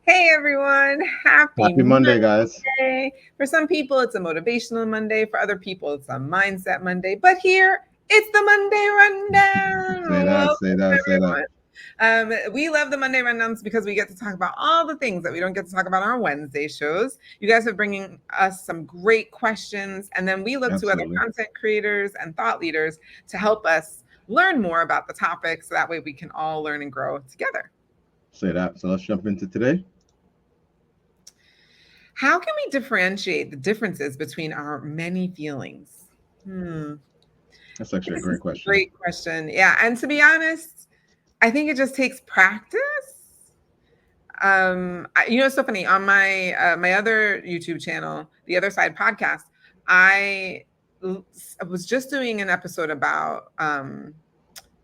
Hey everyone, happy Happy Monday, guys. Monday. For some people, it's a motivational Monday. For other people, it's a mindset Monday. But here, it's the Monday Say Rundown. that, Welcome, say that, say that. everyone. We love the Monday Rundowns because we get to talk about all the things that we don't get to talk about on our Wednesday shows. You guys are bringing us some great questions, and then we look to other Absolutely. content creators and thought leaders to help us learn more about the topics so that way we can all learn and grow together. Say that. So let's jump into today. How can we differentiate the differences between our many feelings? Hmm. That's actually a This is great a question. great question. Yeah. And to be honest, I think it just takes practice. It's so funny. On my other YouTube channel, the Other Side podcast, I was just doing an episode about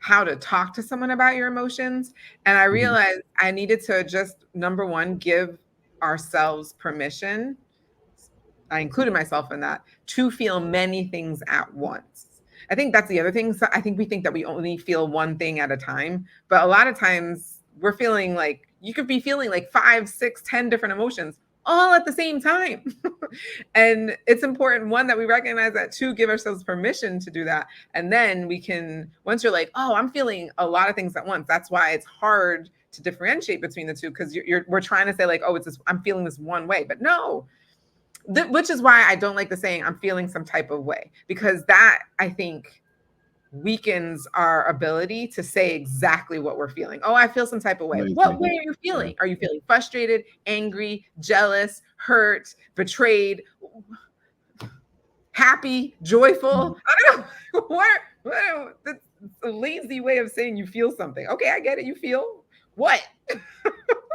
how to talk to someone about your emotions. And I Mhm. realized I needed to just, number one, give ourselves permission. I included myself in that, to feel many things at once. I think that's the other thing. So I think we think that we only feel one thing at a time, but a lot of times we're feeling like you could be feeling like 5, 6, 10 different emotions all at the same time. And it's important, one, that we recognize that, two, give ourselves permission to do that. And then we can, once you're like, oh, I'm feeling a lot of things at once. That's why it's hard to differentiate between the two, because we're trying to say like, oh, it's this, I'm feeling this one way, but no, which is why I don't like the saying I'm feeling some type of way, because that, I think, weakens our ability to say exactly what we're feeling. Oh, I feel some type of way. What Lazy. way are you Yeah. feeling? Are you feeling frustrated, angry, jealous, hurt, betrayed, happy, joyful? Mhm. I don't know. That's a lazy way of saying you feel something. Okay, I get it. You feel what? No,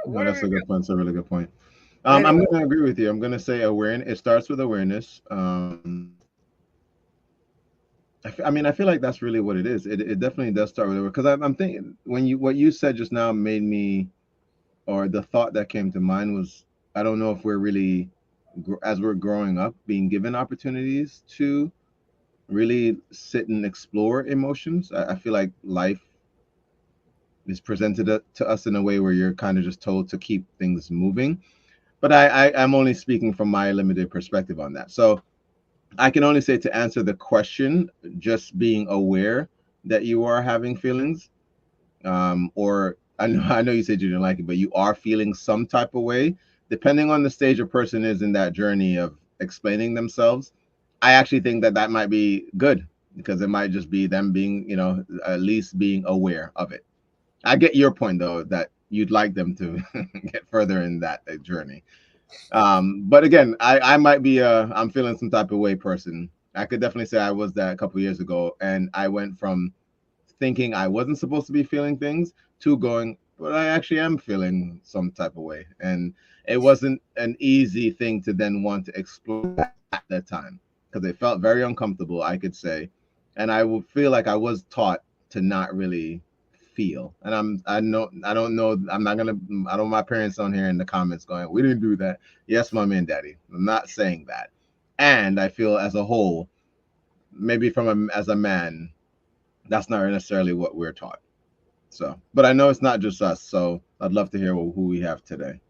What are that's we a good point. That's a really good point. I'm anyway? going to agree with you. I'm going to say awareness. It starts with awareness. I mean, I feel like that's really what it is. It definitely does start with awareness. Because I'm thinking what you said just now made me, or the thought that came to mind was, I don't know if we're really, as we're growing up, being given opportunities to really sit and explore emotions. I feel like life is presented to us in a way where you're kind of just told to keep things moving. But I'm only speaking from my limited perspective on that. So I can only say, to answer the question, just being aware that you are having feelings, or I know you said you didn't like it, but you are feeling some type of way, depending on the stage a person is in that journey of explaining themselves. I actually think that that might be good, because it might just be them being, at least being aware of it. I get your point though, that you'd like them to get further in that journey. But again, I might be I'm feeling some type of way person. I could definitely say I was that a couple years ago, and I went from thinking I wasn't supposed to be feeling things to going, but I actually am feeling some type of way. And it wasn't an easy thing to then want to explore at that time, because it felt very uncomfortable, I could say. And I would feel like I was taught to not really feel. And I don't know, I'm not gonna, I don't want my parents on here in the comments going, we didn't do that. Yes, mommy and daddy. I'm not saying that. And I feel as a whole, maybe as a man, that's not necessarily what we're taught. So, but I know it's not just us. So I'd love to hear who we have today.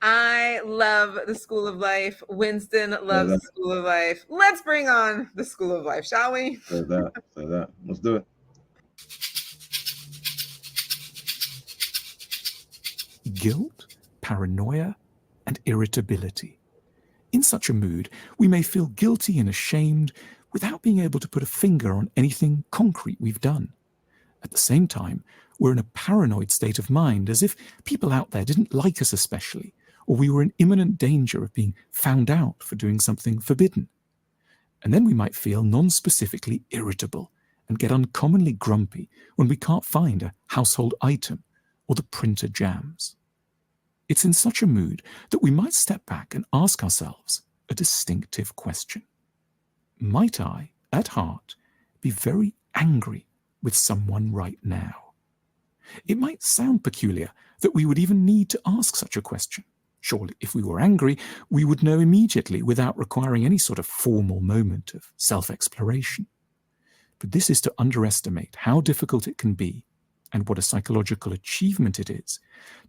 I love the School of Life. Winston Say loves that. the School of Life. Let's bring on the School of Life, shall we? Say that. Say that. Let's do it. Guilt, paranoia, and irritability. In such a mood, we may feel guilty and ashamed without being able to put a finger on anything concrete we've done. At the same time, we're in a paranoid state of mind, as if people out there didn't like us especially, or we were in imminent danger of being found out for doing something forbidden. And then we might feel non-specifically irritable and get uncommonly grumpy when we can't find a household item or the printer jams. It's in such a mood that we might step back and ask ourselves a distinctive question. Might I, at heart, be very angry with someone right now? It might sound peculiar that we would even need to ask such a question. Surely, if we were angry, we would know immediately without requiring any sort of formal moment of self-exploration. But this is to underestimate how difficult it can be and what a psychological achievement it is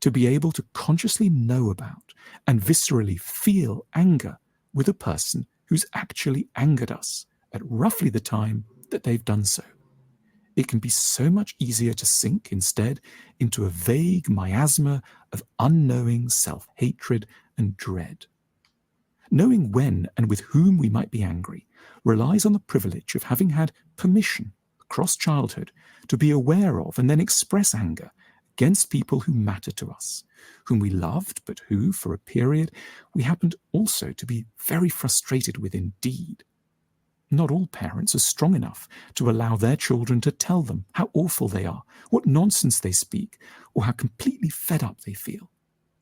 to be able to consciously know about and viscerally feel anger with a person who's actually angered us at roughly the time that they've done so. It can be so much easier to sink instead into a vague miasma of unknowing self-hatred and dread. Knowing when and with whom we might be angry relies on the privilege of having had permission across childhood to be aware of and then express anger against people who matter to us, whom we loved, but who, for a period, we happened also to be very frustrated with indeed. Not all parents are strong enough to allow their children to tell them how awful they are, what nonsense they speak, or how completely fed up they feel.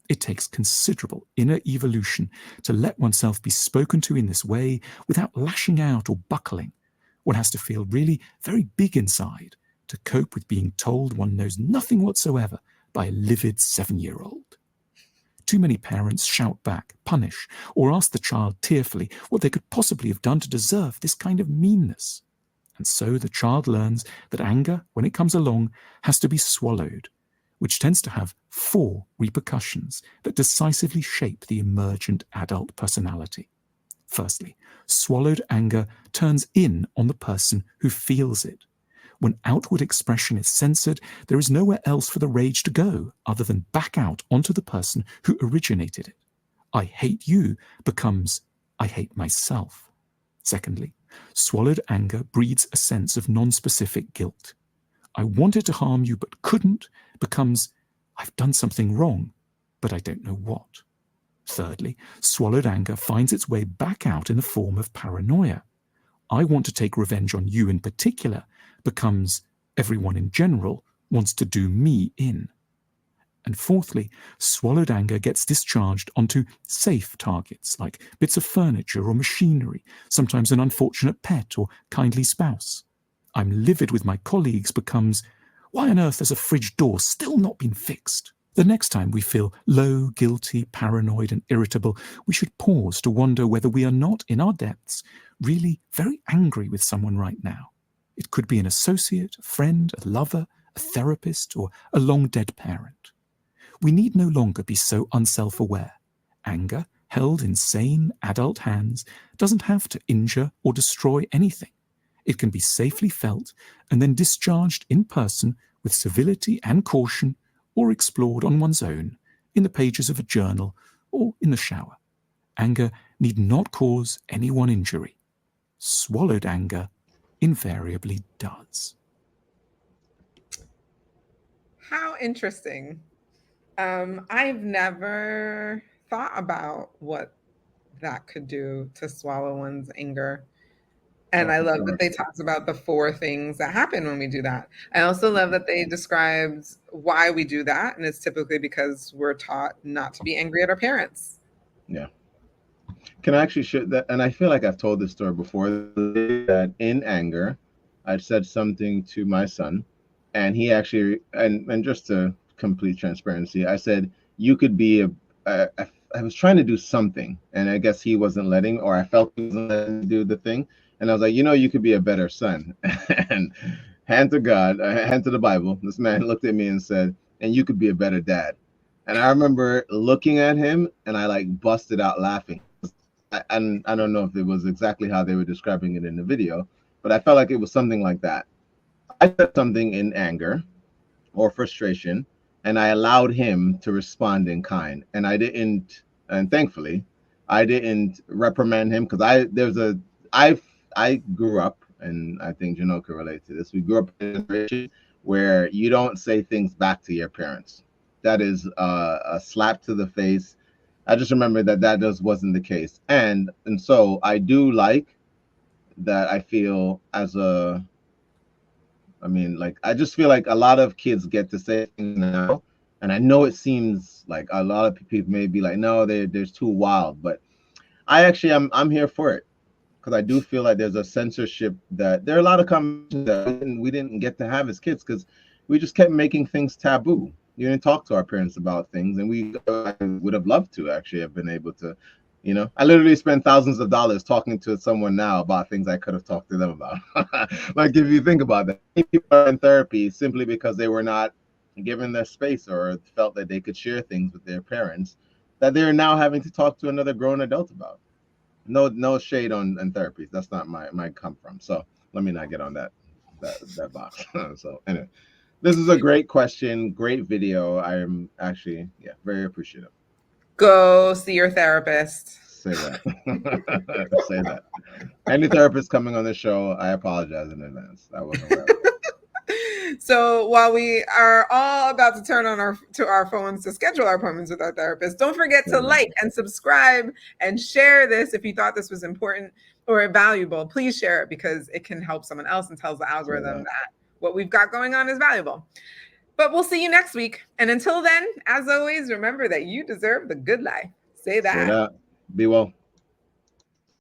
It takes considerable inner evolution to let oneself be spoken to in this way without lashing out or buckling. One has to feel really very big inside to cope with being told one knows nothing whatsoever by a livid 7-year-old. Too many parents shout back, punish, or ask the child tearfully what they could possibly have done to deserve this kind of meanness. And so the child learns that anger, when it comes along, has to be swallowed, which tends to have 4 repercussions that decisively shape the emergent adult personality. Firstly, swallowed anger turns in on the person who feels it. When outward expression is censored, there is nowhere else for the rage to go other than back out onto the person who originated it. I hate you becomes I hate myself. Secondly, swallowed anger breeds a sense of non-specific guilt. I wanted to harm you but couldn't becomes I've done something wrong, but I don't know what. Thirdly, swallowed anger finds its way back out in the form of paranoia. I want to take revenge on you in particular becomes everyone in general wants to do me in. And fourthly, swallowed anger gets discharged onto safe targets like bits of furniture or machinery, sometimes an unfortunate pet or kindly spouse. I'm livid with my colleagues becomes, why on earth has a fridge door still not been fixed? The next time we feel low, guilty, paranoid, and irritable, we should pause to wonder whether we are not, in our depths, really very angry with someone right now. It could be an associate, a friend, a lover, a therapist, or a long-dead parent. We need no longer be so unself-aware. Anger, held in sane, adult hands, doesn't have to injure or destroy anything. It can be safely felt and then discharged in person with civility and caution, or explored on one's own, in the pages of a journal or in the shower. Anger need not cause anyone injury. Swallowed anger invariably does. How interesting. I've never thought about what that could do to swallow one's anger. And I love that they talked about the 4 things that happen when we do that. I also love that they described why we do that. And it's typically because we're taught not to be angry at our parents. Yeah. Can I actually share that? And I feel like I've told this story before, that in anger, I said something to my son, and he actually, and just to complete transparency, I said, you could be I was trying to do something, and I guess he wasn't letting, or I felt he wasn't letting me do the thing. And I was like, you could be a better son. And hand to God, hand to the Bible, this man looked at me and said, and you could be a better dad. And I remember looking at him, and I like busted out laughing. And I don't know if it was exactly how they were describing it in the video, but I felt like it was something like that. I said something in anger or frustration, and I allowed him to respond in kind. And I didn't, and thankfully, I didn't reprimand him, because I grew up, and I think Janelle can relate to this. We grew up in a generation where you don't say things back to your parents. That is a slap to the face. I just remember that just wasn't the case. And so I do like that. I feel I just feel like a lot of kids get to say things now. And I know it seems like a lot of people may be like, no, they're too wild. But I'm here for it, because I do feel like there's a censorship, that there are a lot of conversations that we didn't get to have as kids, because we just kept making things taboo. You didn't talk to our parents about things, and we would have loved to actually have been able to, I literally spend thousands of dollars talking to someone now about things I could have talked to them about. Like, if you think about that, people are in therapy simply because they were not given their space or felt that they could share things with their parents that they're now having to talk to another grown adult about. No shade on therapies. That's not my come from. So let me not get on that box. So anyway, this is a great question, great video. I'm actually very appreciative. Go see your therapist. Say that. Say that. Any therapist coming on the show, I apologize in advance. I wasn't aware of it. So while we are all about to turn on our phones to schedule our appointments with our therapist, don't forget to like and subscribe and share this if you thought this was important or valuable. Please share it because it can help someone else and tells the algorithm that what we've got going on is valuable. But we'll see you next week. And until then, as always, remember that you deserve the good life. Say that. Be well.